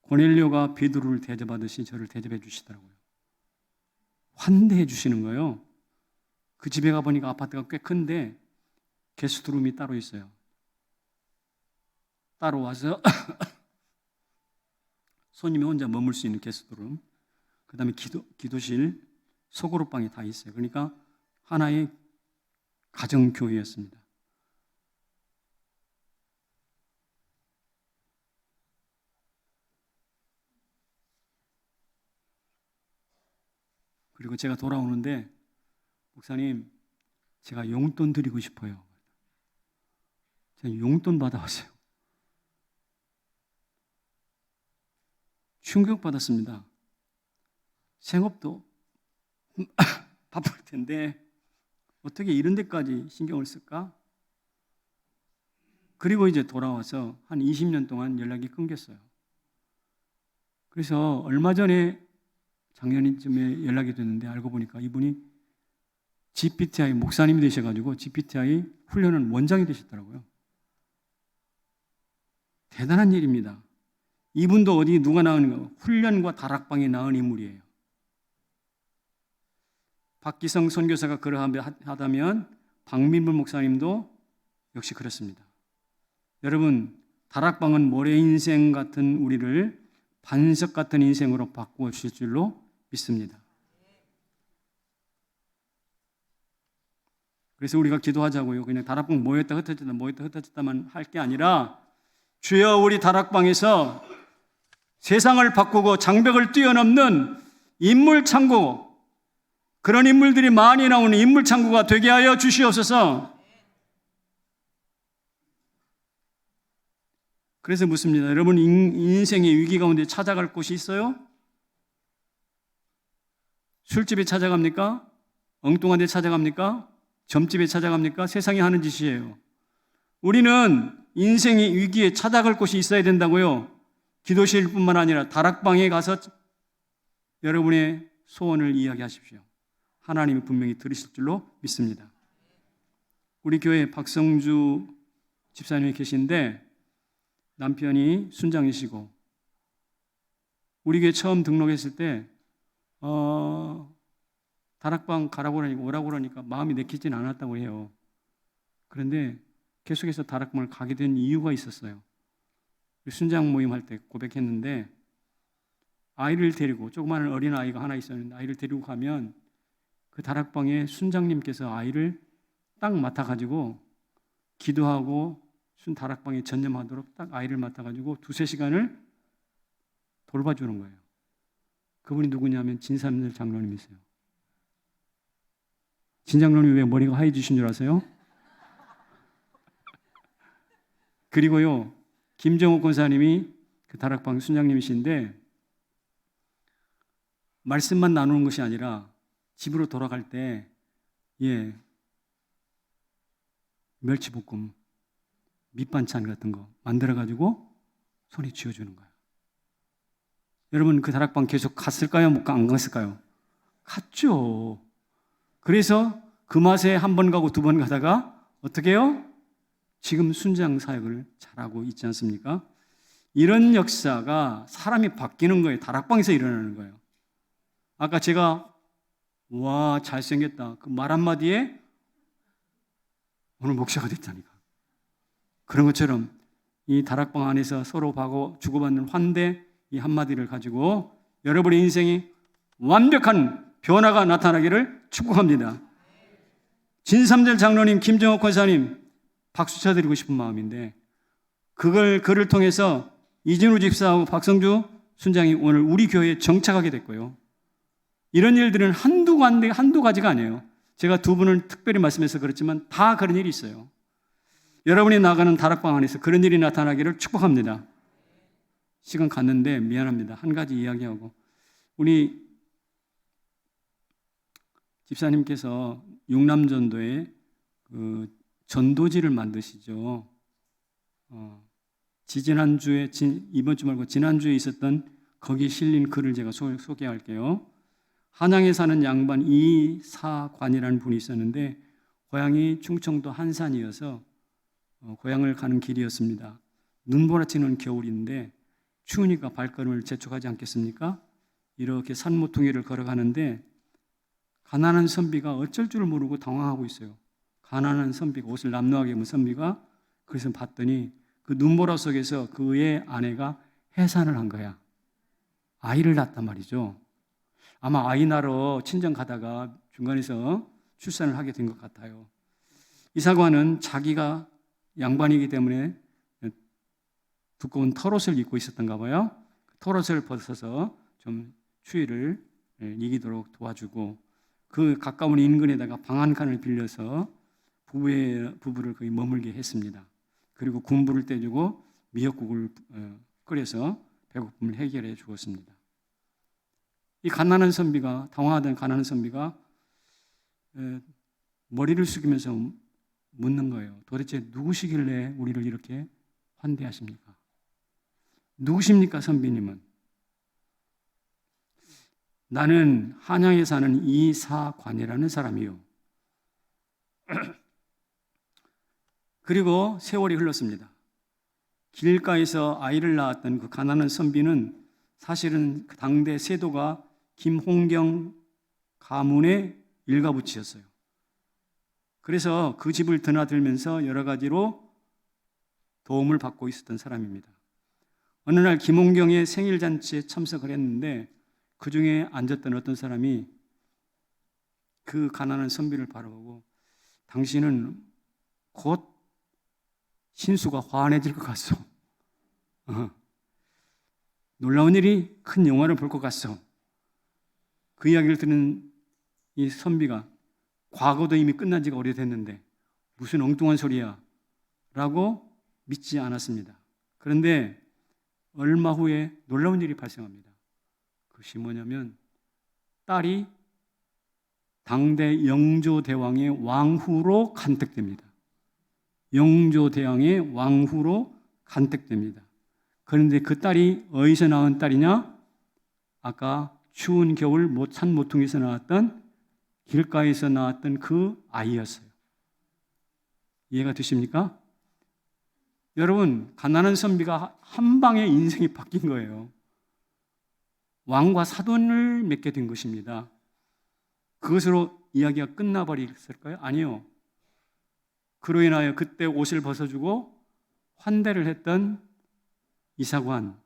고넬료가 베드로를 대접하듯이 저를 대접해 주시더라고요. 환대해 주시는 거예요. 그 집에 가보니까 아파트가 꽤 큰데 게스트룸이 따로 있어요. 따로 와서 손님이 혼자 머물 수 있는 게스트룸, 그 다음에 기도실, 소그룹방이 다 있어요. 그러니까 하나의 가정교회였습니다. 그리고 제가 돌아오는데 목사님, 제가 용돈 드리고 싶어요. 제가 용돈 받아왔어요. 충격받았습니다. 생업도 바쁠 텐데 어떻게 이런 데까지 신경을 쓸까? 그리고 이제 돌아와서 한 20년 동안 연락이 끊겼어요. 그래서 얼마 전에 작년쯤에 연락이 됐는데 알고 보니까 이분이 GPTI 목사님이 되셔가지고 GPTI 훈련은 원장이 되셨더라고요. 대단한 일입니다. 이분도 어디 누가 나오는 거 훈련과 다락방에 나온 인물이에요. 박기성 선교사가 그러하다면 박민불 목사님도 역시 그렇습니다. 여러분, 다락방은 모래 인생 같은 우리를 반석 같은 인생으로 바꾸어 주실 줄로 믿습니다. 그래서 우리가 기도하자고요. 그냥 다락방 모였다 흩어졌다만 할 게 아니라 주여 우리 다락방에서 세상을 바꾸고 장벽을 뛰어넘는 인물 창고, 그런 인물들이 많이 나오는 인물 창고가 되게 하여 주시옵소서. 그래서 묻습니다. 여러분 인생의 위기 가운데 찾아갈 곳이 있어요? 술집에 찾아갑니까? 엉뚱한 데 찾아갑니까? 점집에 찾아갑니까? 세상이 하는 짓이에요. 우리는 인생의 위기에 찾아갈 곳이 있어야 된다고요. 기도실뿐만 아니라 다락방에 가서 여러분의 소원을 이야기하십시오. 하나님이 분명히 들으실 줄로 믿습니다. 우리 교회 박성주 집사님이 계신데 남편이 순장이시고 우리 교회 처음 등록했을 때 다락방 가라고 그러니까 오라고 그러니까 마음이 내키진 않았다고 해요. 그런데 계속해서 다락방을 가게 된 이유가 있었어요. 순장 모임 할 때 고백했는데 아이를 데리고 조그마한 어린 아이가 하나 있었는데 아이를 데리고 가면 그 다락방에 순장님께서 아이를 딱 맡아가지고 기도하고 다락방에 전념하도록 딱 아이를 맡아가지고 2-3시간을 돌봐주는 거예요. 그분이 누구냐면 진삼열 장로님이세요. 진 장로님이 왜 머리가 하얘지신 줄 아세요? 그리고요, 김정욱 권사님이 그 다락방 순장님이신데 말씀만 나누는 것이 아니라 집으로 돌아갈 때 멸치볶음, 밑반찬 같은 거 만들어가지고 손에 쥐어주는 거예요. 여러분 그 다락방 계속 갔을까요? 안 갔을까요? 갔죠. 그래서 그 맛에 한 번 가고 2번 가다가 어떻게 해요? 지금 순장 사역을 잘하고 있지 않습니까? 이런 역사가 사람이 바뀌는 거예요. 다락방에서 일어나는 거예요. 아까 제가 와 잘생겼다 그 말 한마디에 오늘 목사가 됐다니까. 그런 것처럼 이 다락방 안에서 서로 주고받는 환대 이 한마디를 가지고 여러분의 인생이 완벽한 변화가 나타나기를 축복합니다. 진삼절 장로님, 김정옥 권사님 박수 쳐드리고 싶은 마음인데 그를 통해서 이진우 집사하고 박성주 순장이 오늘 우리 교회에 정착하게 됐고요. 이런 일들은 한두 가지가 아니에요. 제가 2분을 특별히 말씀해서 그렇지만 다 그런 일이 있어요. 여러분이 나가는 다락방 안에서 그런 일이 나타나기를 축복합니다. 시간 갔는데 미안합니다. 한 가지 이야기하고 우리 집사님께서 육남전도에 그 전도지를 만드시죠. 이번 주 말고 지난주에 있었던 거기에 실린 글을 제가 소개할게요. 한양에 사는 양반 이사관이라는 분이 있었는데 고향이 충청도 한산이어서 고향을 가는 길이었습니다. 눈보라치는 겨울인데 추우니까 발걸음을 재촉하지 않겠습니까? 이렇게 산모퉁이를 걸어가는데 가난한 선비가 어쩔 줄 모르고 당황하고 있어요. 가난한 선비가 옷을 남루하게 입은 선비가 그래서 봤더니 그 눈보라 속에서 그의 아내가 해산을 한 거야. 아이를 낳았단 말이죠. 아마 아이 낳으러 친정 가다가 중간에서 출산을 하게 된 것 같아요. 이사관은 자기가 양반이기 때문에 두꺼운 털옷을 입고 있었던가 봐요. 털옷을 벗어서 좀 추위를 이기도록 도와주고 그 가까운 인근에다가 방 한 칸을 빌려서 부부를 거기 머물게 했습니다. 그리고 군부를 떼주고 미역국을 끓여서 배고픔을 해결해 주었습니다. 이 당황하던 가난한 선비가 머리를 숙이면서 묻는 거예요. 도대체 누구시길래 우리를 이렇게 환대하십니까? 누구십니까, 선비님은? 나는 한양에 사는 이사관이라는 사람이요. 그리고 세월이 흘렀습니다. 길가에서 아이를 낳았던 그 가난한 선비는 사실은 그 당대 세도가 김홍경 가문의 일가부치였어요. 그래서 그 집을 드나들면서 여러 가지로 도움을 받고 있었던 사람입니다. 어느 날 김홍경의 생일잔치에 참석을 했는데 그 중에 앉았던 어떤 사람이 그 가난한 선비를 바라보고 당신은 곧 신수가 환해질 것 같소. 놀라운 일이 큰 영화를 볼 것 같소. 그 이야기를 듣는 이 선비가 과거도 이미 끝난 지가 오래됐는데 무슨 엉뚱한 소리야 라고 믿지 않았습니다. 그런데 얼마 후에 놀라운 일이 발생합니다. 그것이 뭐냐면 딸이 당대 영조대왕의 왕후로 간택됩니다. 영조대왕의 왕후로 간택됩니다. 그런데 그 딸이 어디서 낳은 딸이냐? 아까 추운 겨울 산 모퉁이에서 나왔던 길가에서 나왔던 그 아이였어요. 이해가 되십니까? 여러분, 가난한 선비가 한 방에 인생이 바뀐 거예요. 왕과 사돈을 맺게 된 것입니다. 그것으로 이야기가 끝나버렸을까요? 아니요. 그로 인하여 그때 옷을 벗어주고 환대를 했던 이사관,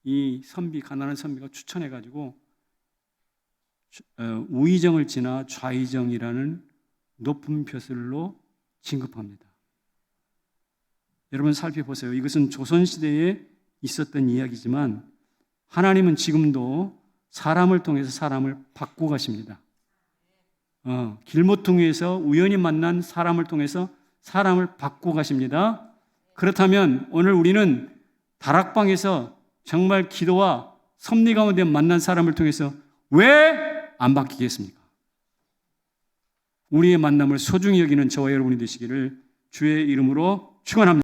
이 선비, 가난한 선비가 추천해가지고 우의정을 지나 좌의정이라는 높은 벼슬로 진급합니다. 여러분 살펴보세요. 이것은 조선시대에 있었던 이야기지만 하나님은 지금도 사람을 통해서 사람을 바꾸고 가십니다. 길모퉁이에서 우연히 만난 사람을 통해서 사람을 바꾸고 가십니다. 그렇다면 오늘 우리는 다락방에서 정말 기도와 섭리 가운데 만난 사람을 통해서 왜 안 바뀌겠습니까? 우리의 만남을 소중히 여기는 저와 여러분이 되시기를 주의 이름으로 축원합니다.